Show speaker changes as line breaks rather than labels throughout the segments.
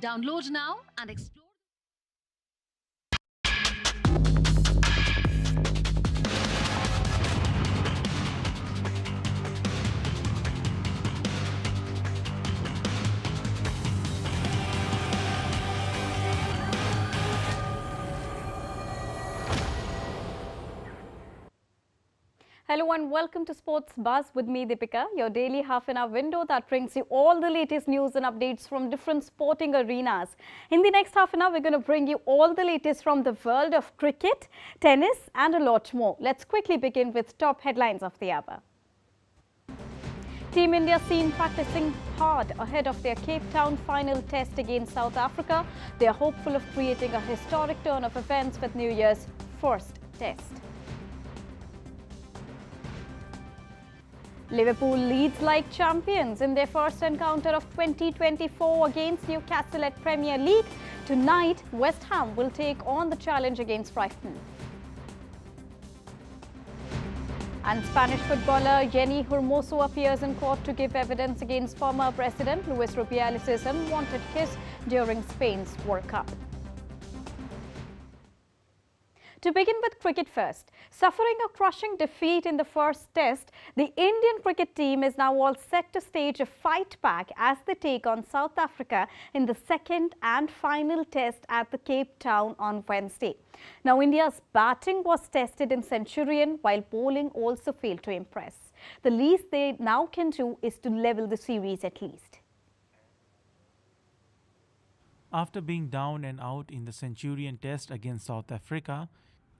Download now and explore.
Hello and welcome to Sports Buzz with me, Deepika, your daily half-an-hour window that brings you all the latest news and updates from different sporting arenas. In the next half an hour, we're going to bring you all the latest from the world of cricket, tennis and a lot more. Let's quickly begin with top headlines of the hour. Team India seen practicing hard ahead of their Cape Town final test against South Africa. They are hopeful of creating a historic turn of events with New Year's first test. Liverpool leads like champions in their first encounter of 2024 against Newcastle at Premier League. Tonight, West Ham will take on the challenge against Brighton. And Spanish footballer Hermoso appears in court to give evidence against former President Luis Rubiales' unwanted kiss during Spain's World Cup. To begin with cricket first, suffering a crushing defeat in the first test, the Indian cricket team is now all set to stage a fight back as they take on South Africa in the second and final test at the Cape Town on Wednesday. Now, India's batting was tested in Centurion while bowling also failed to impress. The least they now can do is to level the series at least.
After being down and out in the Centurion test against South Africa,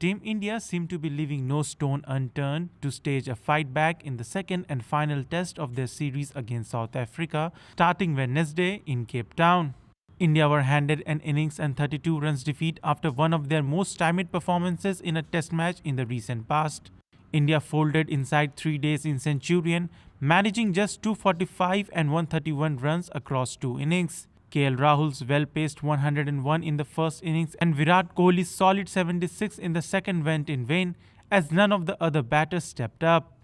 Team India seemed to be leaving no stone unturned to stage a fight back in the second and final test of their series against South Africa, starting Wednesday in Cape Town. India were handed an innings and 32 runs defeat after one of their most timid performances in a test match in the recent past. India folded inside 3 days in Centurion, managing just 245 and 131 runs across 2 innings. KL Rahul's well-paced 101 in the first innings and Virat Kohli's solid 76 in the second went in vain as none of the other batters stepped up.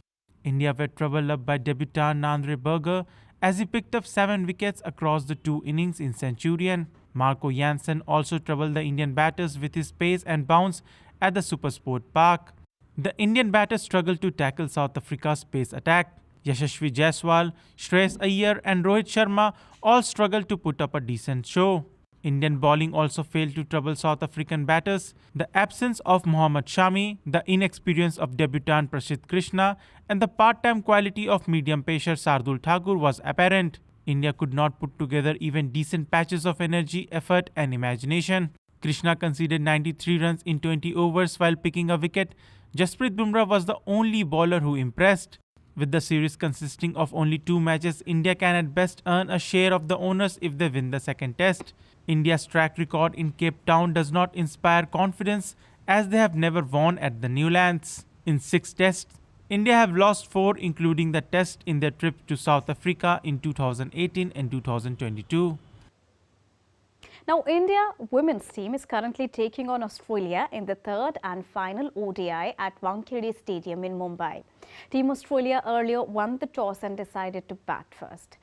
India were troubled up by debutant Nandre Berger as he picked up 7 wickets across the 2 innings in Centurion. Marco Jansen also troubled the Indian batters with his pace and bounce at the Supersport Park. The Indian batters struggled to tackle South Africa's pace attack. Yashasvi Jaiswal, Shreyas Iyer and Rohit Sharma all struggled to put up a decent show. Indian bowling also failed to trouble South African batters. The absence of Mohammad Shami, the inexperience of debutant Prasidh Krishna and the part-time quality of medium pacer Sardul Thakur was apparent. India could not put together even decent patches of energy, effort and imagination. Krishna conceded 93 runs in 20 overs while picking a wicket. Jasprit Bumrah was the only bowler who impressed. With the series consisting of only 2 matches, India can at best earn a share of the honours if they win the second test. India's track record in Cape Town does not inspire confidence as they have never won at the Newlands. In 6 tests, India have lost 4 including the test in their trip to South Africa in 2018 and 2022.
Now, India women's team is currently taking on Australia in the third and final ODI at Wankhede Stadium in Mumbai. Team Australia earlier won the toss and decided to bat first.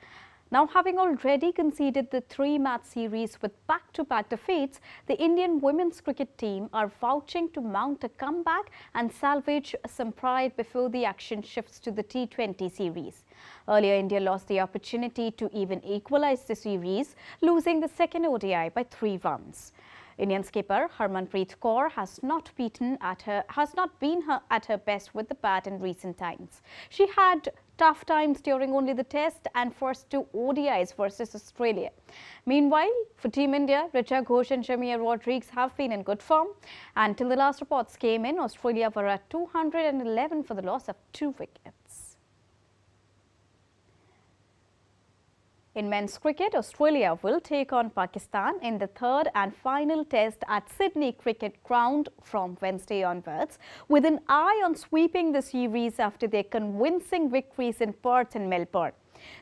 Now, having already conceded the 3-match series with back-to-back defeats, the Indian women's cricket team are vouching to mount a comeback and salvage some pride before the action shifts to the T20 series. Earlier, India lost the opportunity to even equalize the series, losing the second ODI by 3 runs. Indian skipper Harmanpreet Kaur has not been at her best with the bat in recent times. She had tough times during only the test and first 2 ODIs versus Australia. Meanwhile, for Team India, Richa Ghosh and Jamia Rodriguez have been in good form. Until the last reports came in, Australia were at 211 for the loss of 2 wickets. In men's cricket, Australia will take on Pakistan in the third and final test at Sydney Cricket Ground from Wednesday onwards, with an eye on sweeping the series after their convincing victories in Perth and Melbourne.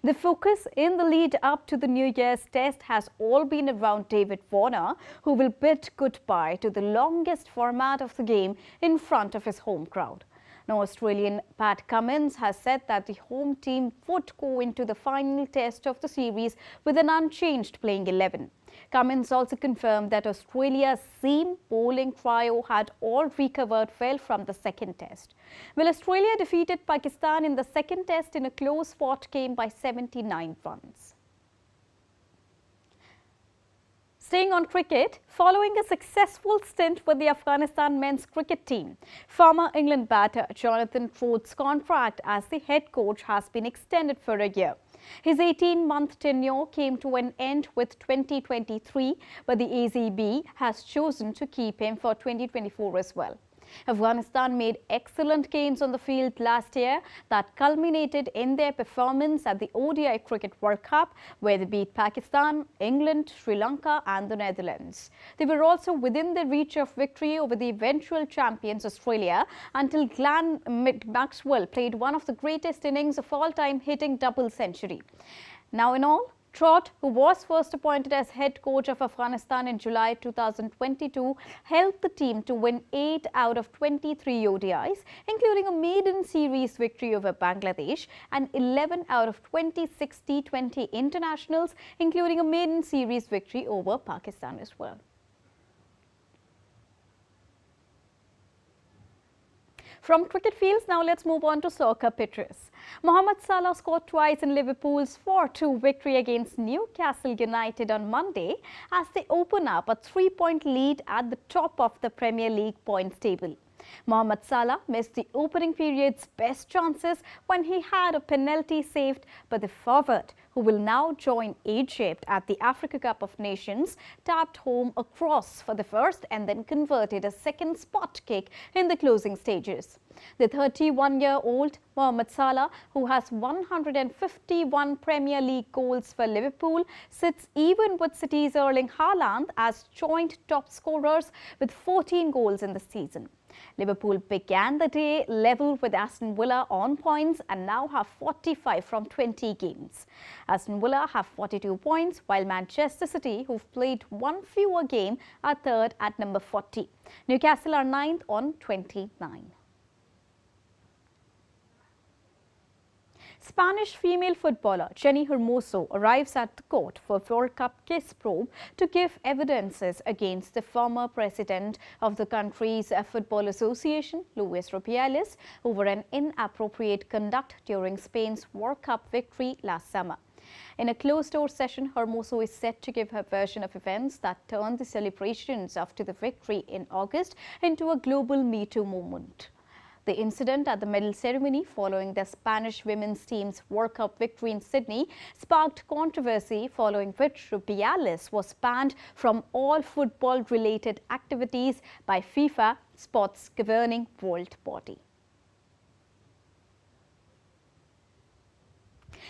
The focus in the lead up to the New Year's test has all been around David Warner, who will bid goodbye to the longest format of the game in front of his home crowd. Now, Australian Pat Cummins has said that the home team would go into the final test of the series with an unchanged playing 11. Cummins also confirmed that Australia's seam bowling trio had all recovered well from the second test. Well, Australia defeated Pakistan in the second test in a close-fought game by 79 runs. Staying on cricket, following a successful stint with the Afghanistan men's cricket team, former England batter Jonathan Trott's contract as the head coach has been extended for a year. His 18-month tenure came to an end with 2023, but the AZB has chosen to keep him for 2024 as well. Afghanistan made excellent gains on the field last year that culminated in their performance at the ODI Cricket World Cup, where they beat Pakistan, England, Sri Lanka and the Netherlands. They were also within the reach of victory over the eventual champions Australia until Glenn Maxwell played one of the greatest innings of all time, hitting double century. Now in all, Trott, who was first appointed as head coach of Afghanistan in July 2022, helped the team to win 8 out of 23 ODIs, including a maiden series victory over Bangladesh, and 11 out of 26 T20 internationals, including a maiden series victory over Pakistan as well. From cricket fields, now let's move on to soccer pitches. Mohamed Salah scored twice in Liverpool's 4-2 victory against Newcastle United on Monday as they open up a 3-point lead at the top of the Premier League points table. Mohamed Salah missed the opening period's best chances when he had a penalty saved, but the forward, who will now join Egypt at the Africa Cup of Nations, tapped home a cross for the first and then converted a second spot kick in the closing stages. The 31-year-old Mohamed Salah, who has 151 Premier League goals for Liverpool, sits even with City's Erling Haaland as joint top scorers with 14 goals in the season. Liverpool began the day level with Aston Villa on points and now have 45 from 20 games. Aston Villa have 42 points, while Manchester City, who've played one fewer game, are third at number 40. Newcastle are ninth on 29. Spanish female footballer Jenny Hermoso arrives at the court for World Cup case probe to give evidences against the former president of the country's Football Association, Luis Rubiales, over an inappropriate conduct during Spain's World Cup victory last summer. In a closed-door session, Hermoso is set to give her version of events that turned the celebrations after the victory in August into a global Me Too movement. The incident at the medal ceremony following the Spanish women's team's World Cup victory in Sydney sparked controversy, following which Rubiales was banned from all football-related activities by FIFA, sport's governing world body.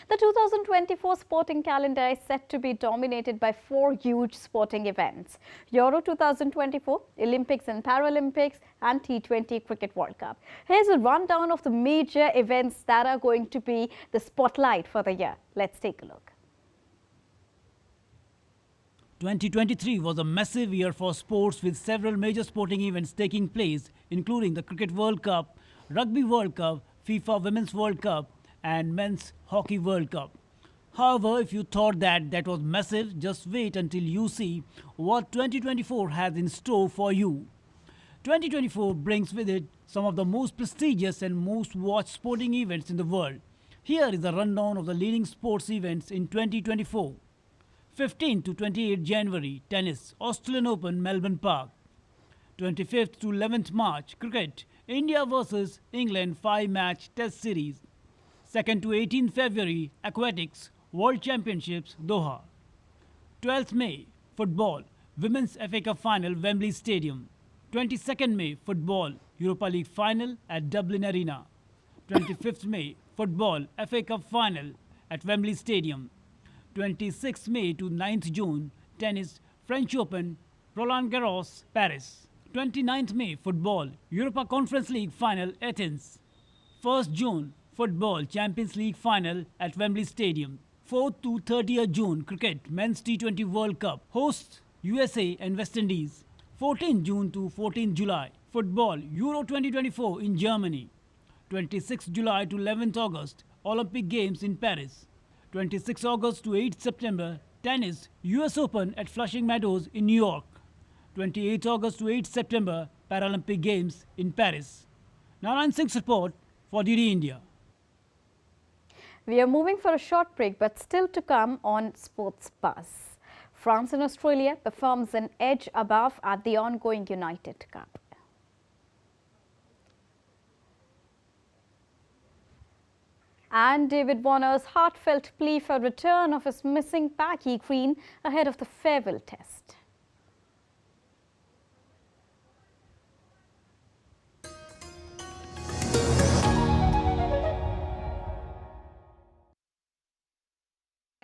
The 2024 sporting calendar is set to be dominated by 4 huge sporting events: Euro 2024, Olympics and Paralympics, and T20 Cricket World Cup. Here's a rundown of the major events that are going to be the spotlight for the year. Let's take a look.
2023 was a massive year for sports, with several major sporting events taking place, including the Cricket World Cup, Rugby World Cup, FIFA Women's World Cup, and Men's Hockey World Cup. However, if you thought that was massive, just wait until you see what 2024 has in store for you. 2024 brings with it some of the most prestigious and most watched sporting events in the world. Here is a rundown of the leading sports events in 2024. 15 to 28 January, tennis, Australian Open, Melbourne Park. 25th to 11th March, cricket, India vs England 5-match test series. 2nd to 18th February, aquatics, World Championships, Doha. 12th May, football, Women's FA Cup Final, Wembley Stadium. 22nd May, football, Europa League Final at Dublin Arena. 25th May, football, FA Cup Final at Wembley Stadium. 26th May to 9th June, tennis, French Open, Roland Garros, Paris. 29th May, football, Europa Conference League Final, Athens. 1st June, football, Champions League Final at Wembley Stadium. 4th to 30th June, cricket, Men's T20 World Cup, hosts USA and West Indies. 14th June to 14th July, football, Euro 2024 in Germany. 26th July to 11th August, Olympic Games in Paris. 26th August to 8th September, Tennis, US Open at Flushing Meadows in New York. 28 August to 8 September, Paralympic Games in Paris. Narayan Singh's report for DD India.
We are moving for a short break, but still to come on Sports Buzz. France and Australia performs an edge above at the ongoing United Cup. And David Warner's heartfelt plea for return of his missing baggy green ahead of the farewell test.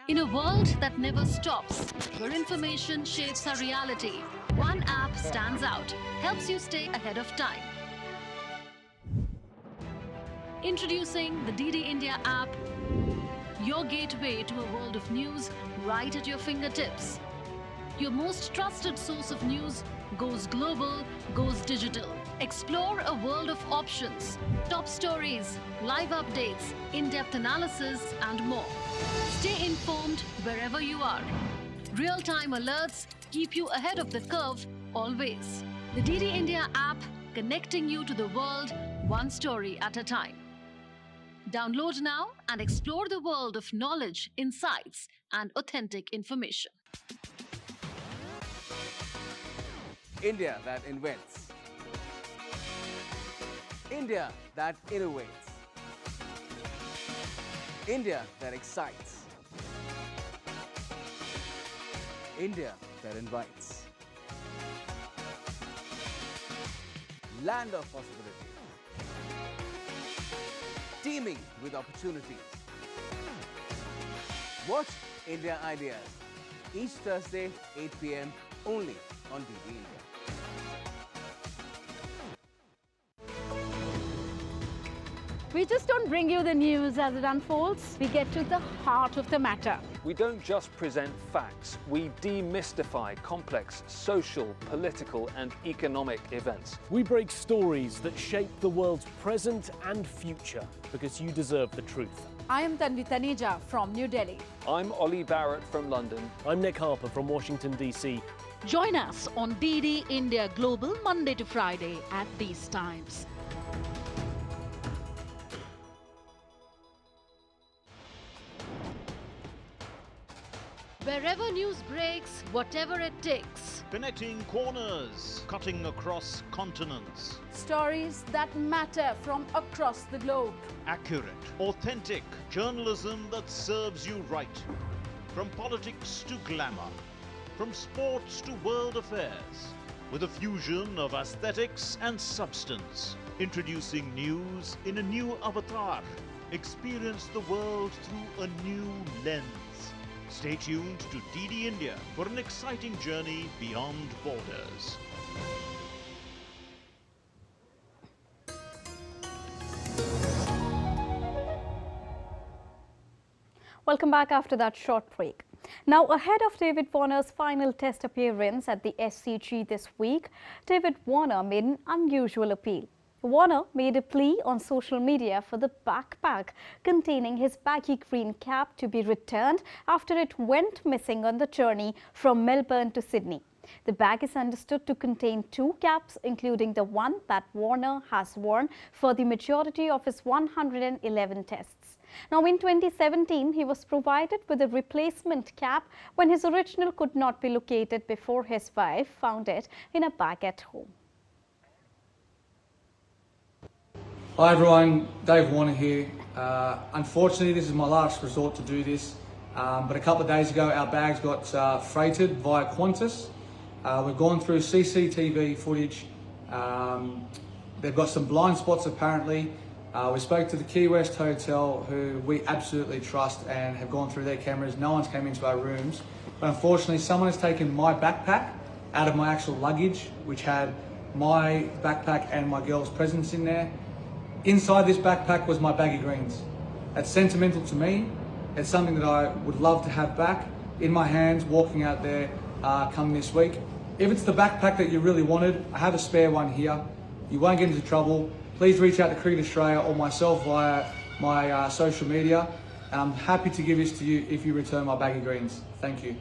In a world that never stops, where information shapes our reality, one app stands out, helps you stay ahead of time. Introducing the DD India app, your gateway to a world of news right at your fingertips. Your most trusted source of news goes global, goes digital. Explore a world of options, top stories, live updates, in-depth analysis, and more. Stay informed wherever you are. Real-time alerts keep you ahead of the curve always. The DD India app, connecting you to the world one story at a time. Download now and explore the world of knowledge, insights, and authentic information.
India that invents. India that innovates. India that excites. India that invites. Land of possibilities. Teeming with opportunities. Watch India Ideas each Thursday, 8 p.m. only on DD India.
We just don't bring you the news as it unfolds. We get to the heart of the matter.
We don't just present facts, we demystify complex social, political and economic events.
We break stories that shape the world's present and future because you deserve the truth.
I am Tanvi Taneja from New Delhi.
I'm Ollie Barrett from London.
I'm Nick Harper from Washington, D.C.
Join us on DD India Global Monday to Friday at these times. Wherever news breaks, whatever it takes.
Connecting corners, cutting across continents.
Stories that matter from across the globe.
Accurate, authentic journalism that serves you right. From politics to glamour, from sports to world affairs, with a fusion of aesthetics and substance. Introducing news in a new avatar. Experience the world through a new lens. Stay tuned to DD India for an exciting journey beyond borders.
Welcome back after that short break. Now, ahead of David Warner's final test appearance at the SCG this week, David Warner made an unusual appeal. Warner made a plea on social media for the backpack containing his baggy green cap to be returned after it went missing on the journey from Melbourne to Sydney. The bag is understood to contain 2 caps, including the one that Warner has worn for the majority of his 111 tests. Now, in 2017, he was provided with a replacement cap when his original could not be located before his wife found it in a bag at home.
Hi everyone, Dave Warner here. Unfortunately, this is my last resort to do this, but a couple of days ago our bags got freighted via Qantas. We've gone through CCTV footage. They've got some blind spots apparently. We spoke to the Key West Hotel, who we absolutely trust and have gone through their cameras. No one's came into our rooms, but unfortunately someone has taken my backpack out of my actual luggage, which had my backpack and my girl's presents in there. Inside this backpack was my baggy greens. That's sentimental to me. It's something that I would love to have back in my hands walking out there come this week. If it's the backpack that you really wanted, I have a spare one here. You won't get into trouble. Please reach out to Cricket Australia or myself via my social media. and I'm happy to give this to you if you return my baggy greens. Thank you.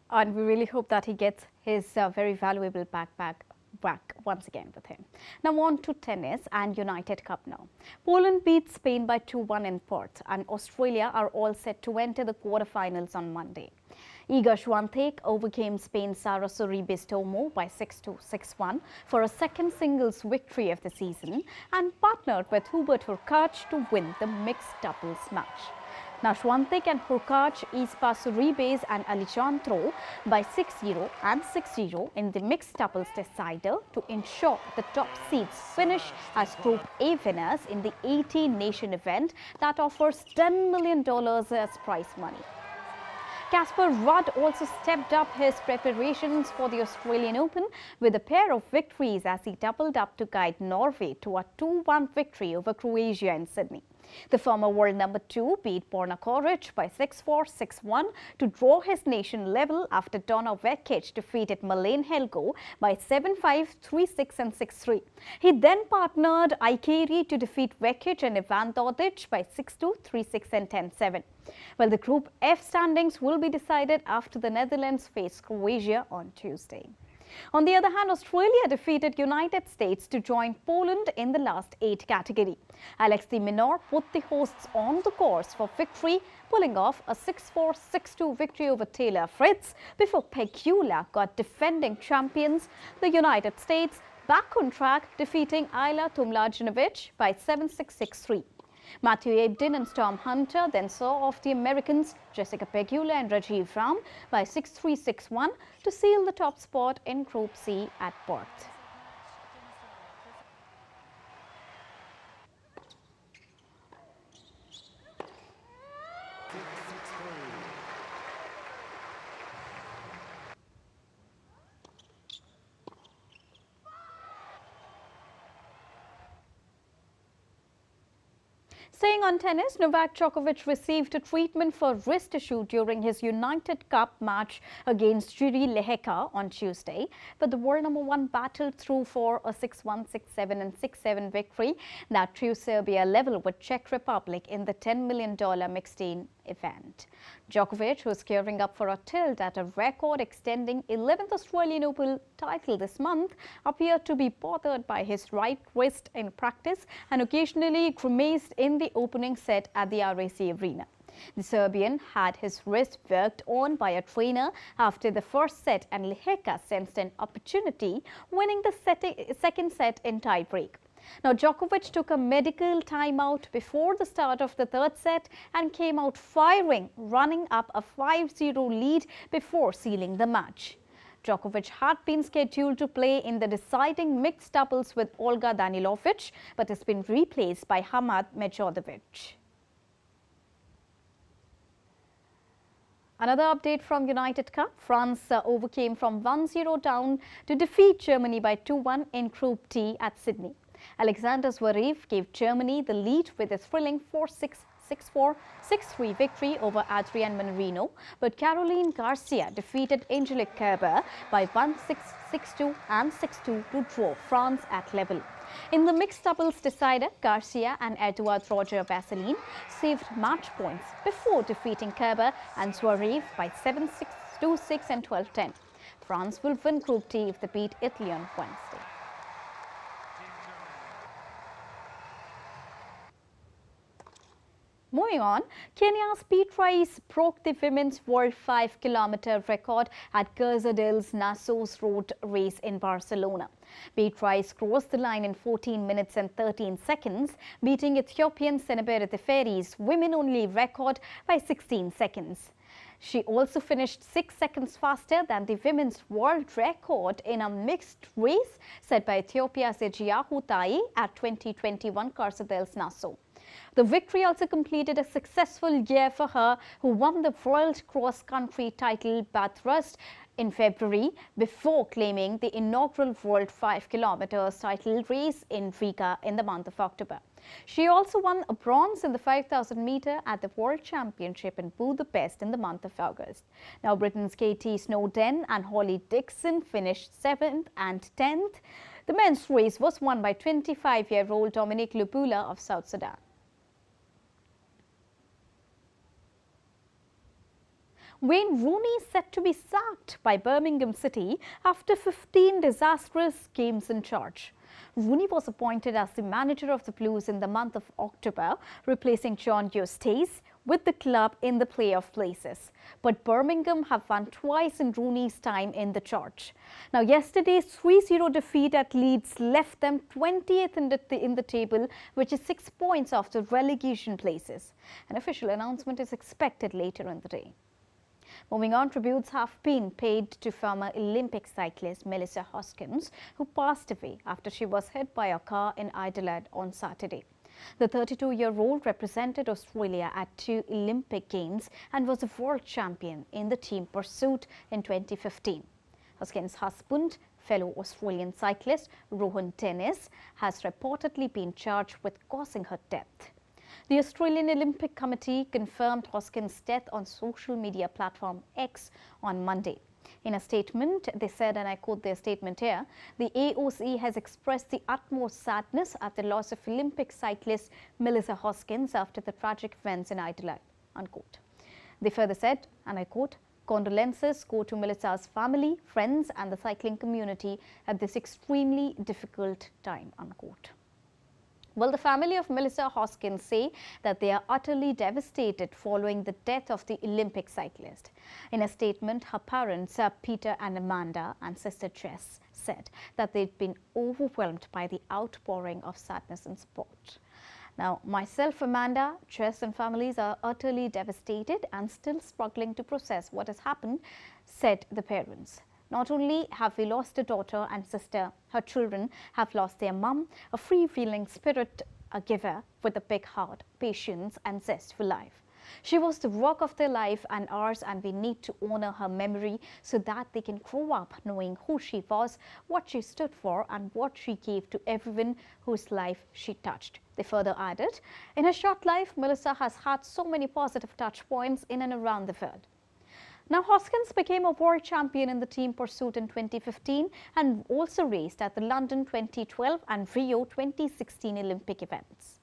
And we really hope that he gets his very valuable backpack back once again with him. Now on to tennis and United Cup now. Poland beat Spain by 2-1 in Perth, and Australia are all set to enter the quarterfinals on Monday. Iga Swiatek overcame Spain's Sara Sorribes-Tormo by 6-2, 6-1 for a second singles victory of the season and partnered with Hubert Hurkacz to win the mixed doubles match. Now Swiatek and Hurkacz each passed Sorribes and Alejandro by 6-0 and 6-0 in the mixed doubles decider to ensure the top seeds finish as Group A winners in the 18-nation event that offers $10 million as prize money. Casper Ruud also stepped up his preparations for the Australian Open with a pair of victories as he doubled up to guide Norway to a 2-1 victory over Croatia in Sydney. The former world number 2 beat Borna Coric by 6-4, 6-1 to draw his nation level after Donor Vekic defeated Milan Helgo by 7-5, 3-6 and 6-3. He then partnered Ikeri to defeat Vekic and Ivan Dodic by 6-2, 3-6 and 10-7. Well, the Group F standings will be decided after the Netherlands face Croatia on Tuesday. On the other hand, Australia defeated United States to join Poland in the last 8 category. Alex de Minaur put the hosts on the course for victory, pulling off a 6-4, 6-2 victory over Taylor Fritz before Pegula got defending champions, the United States, back on track, defeating Ayla Tomljanovic by 7-6, 6-3. Matthew Ebden and Storm Hunter then saw off the Americans Jessica Pegula and Rajiv Ram by 6-3, 6-1 to seal the top spot in Group C at Perth. Staying on tennis, Novak Djokovic received a treatment for wrist issue during his United Cup match against Jiri Lehecka on Tuesday, but the world number 1 battled through for a 6-1, 6-7 and 6-7 victory that threw Serbia level with Czech Republic in the $10 million mixed team event. Djokovic, who is gearing up for a tilt at a record-extending 11th Australian Open title this month, appeared to be bothered by his right wrist in practice and occasionally grimaced in the opening set at the RAC Arena. The Serbian had his wrist worked on by a trainer after the first set, and Lehecka sensed an opportunity, winning the second set in tiebreak. Now, Djokovic took a medical timeout before the start of the third set and came out firing, running up a 5-0 lead before sealing the match. Djokovic had been scheduled to play in the deciding mixed doubles with Olga Danilovic, but has been replaced by Hamad Medjordovic. Another update from United Cup. France overcame from 1-0 down to defeat Germany by 2-1 in Group D at Sydney. Alexander Zverev gave Germany the lead with a thrilling 4-6, 6-4, 6-3 victory over Adrian Manarino, but Caroline Garcia defeated Angelique Kerber by 1-6, 6-2 and 6-2 to draw France at level. In the mixed doubles decider, Garcia and Edouard Roger Vasselin saved match points before defeating Kerber and Zverev by 7-6, 2-6 and 12-10. France will win Group D if they beat Italy on Wednesday. Moving on, Kenya's Pete Rice broke the women's world 5-kilometer record at Gazadil's Nassau's Road race in Barcelona. Pete Rice crossed the line in 14 minutes and 13 seconds, beating Ethiopian Senebere Teferi's women-only record by 16 seconds. She also finished 6 seconds faster than the women's world record in a mixed race set by Ethiopia's Ejiahu Tai at 2021 Gazadil's Nassau. The victory also completed a successful year for her, who won the World Cross Country title Bathurst in February before claiming the inaugural World 5-kilometer title race in Riga in the month of October. She also won a bronze in the 5,000 meter at the World Championship in Budapest in the month of August. Now, Britain's Katie Snowden and Holly Dixon finished 7th and 10th. The men's race was won by 25-year-old Dominic Lupula of South Sudan. Wayne Rooney is set to be sacked by Birmingham City after 15 disastrous games in charge. Rooney was appointed as the manager of the Blues in the month of October, replacing John Eustace with the club in the playoff places. But Birmingham have won twice in Rooney's time in the charge. Now, yesterday's 3-0 defeat at Leeds left them 20th in the table, which is 6 points off the relegation places. An official announcement is expected later in the day. Moving on, tributes have been paid to former Olympic cyclist Melissa Hoskins, who passed away after she was hit by a car in Adelaide on Saturday. The 32-year-old represented Australia at 2 Olympic Games and was a world champion in the team pursuit in 2015. Hoskins' husband, fellow Australian cyclist Rohan Dennis, has reportedly been charged with causing her death. The Australian Olympic Committee confirmed Hoskins' death on social media platform X on Monday. In a statement, they said, and I quote their statement here, the AOC has expressed the utmost sadness at the loss of Olympic cyclist Melissa Hoskins after the tragic events in Adelaide, unquote. They further said, and I quote, condolences go to Melissa's family, friends and the cycling community at this extremely difficult time, unquote. Well, the family of Melissa Hoskins say that they are utterly devastated following the death of the Olympic cyclist. In a statement, her parents, Peter and Amanda, and sister Jess, said that they'd been overwhelmed by the outpouring of sadness and support. Now, myself, Amanda, Jess and families are utterly devastated and still struggling to process what has happened, said the parents. Not only have we lost a daughter and sister, her children have lost their mum, a free-feeling spirit, a giver with a big heart, patience and zest for life. She was the rock of their life and ours, and we need to honor her memory so that they can grow up knowing who she was, what she stood for and what she gave to everyone whose life she touched. They further added, in her short life, Melissa has had so many positive touch points in and around the world. Now, Hoskins became a world champion in the team pursuit in 2015 and also raced at the London 2012 and Rio 2016 Olympic events.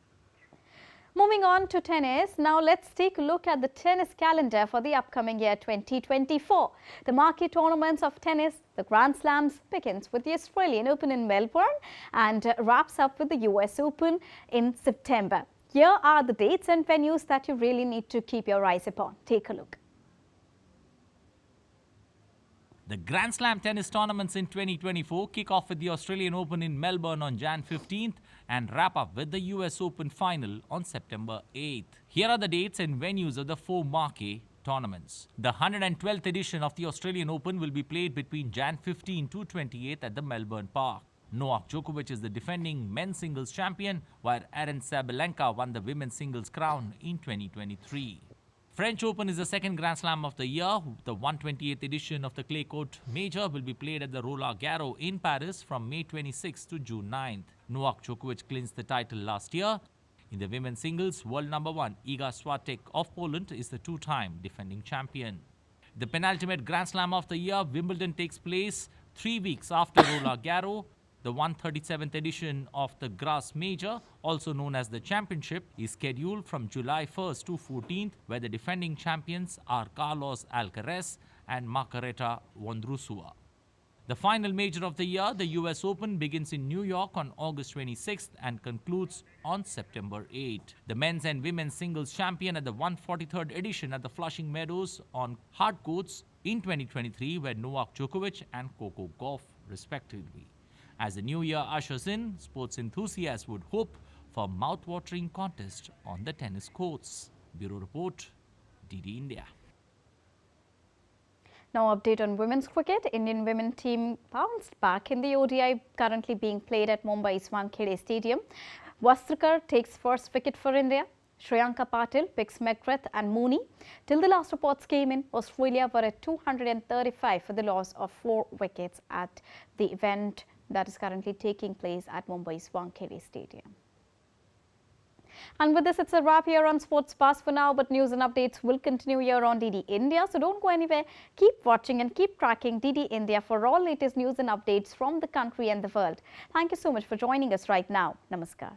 Moving on to tennis, now let's take a look at the tennis calendar for the upcoming year 2024. The marquee tournaments of tennis, the Grand Slams, begins with the Australian Open in Melbourne and wraps up with the US Open in September. Here are the dates and venues that you really need to keep your eyes upon. Take a look.
The Grand Slam tennis tournaments in 2024 kick off with the Australian Open in Melbourne on Jan 15th and wrap up with the US Open final on September 8th. Here are the dates and venues of the 4 marquee tournaments. The 112th edition of the Australian Open will be played between Jan 15 to 28th at the Melbourne Park. Novak Djokovic is the defending men's singles champion, while Aryna Sabalenka won the women's singles crown in 2023. French Open is the second Grand Slam of the year. The 128th edition of the clay court major will be played at the Roland Garros in Paris from May 26 to June 9th. Novak Djokovic clinched the title last year. In the women's singles, world number 1 Iga Swiatek of Poland is the 2-time defending champion. The penultimate Grand Slam of the year, Wimbledon, takes place 3 weeks after Roland Garros. The 137th edition of the Grass Major, also known as the Championship, is scheduled from July 1st to 14th, where the defending champions are Carlos Alcaraz and Margareta Vondrousova. The final major of the year, the US Open, begins in New York on August 26th and concludes on September 8th. The men's and women's singles champion at the 143rd edition at the Flushing Meadows on hard courts in 2023 were Novak Djokovic and Coco Gauff, respectively. As the new year ushers in, sports enthusiasts would hope for mouth-watering contest on the tennis courts. Bureau Report, DD India.
Now, update on women's cricket. Indian women team bounced back in the ODI currently being played at Mumbai's Wankhede Stadium. Vastrikar takes first wicket for India. Shriyanka Patil picks McGrath and Mooney. Till the last reports came in, Australia were at 235 for the loss of 4 wickets at the event that is currently taking place at Mumbai's Wankhede Stadium. And with this, it's a wrap here on Sports Pass for now, but news and updates will continue here on DD India. So don't go anywhere. Keep watching and keep tracking DD India for all latest news and updates from the country and the world. Thank you so much for joining us right now. Namaskar.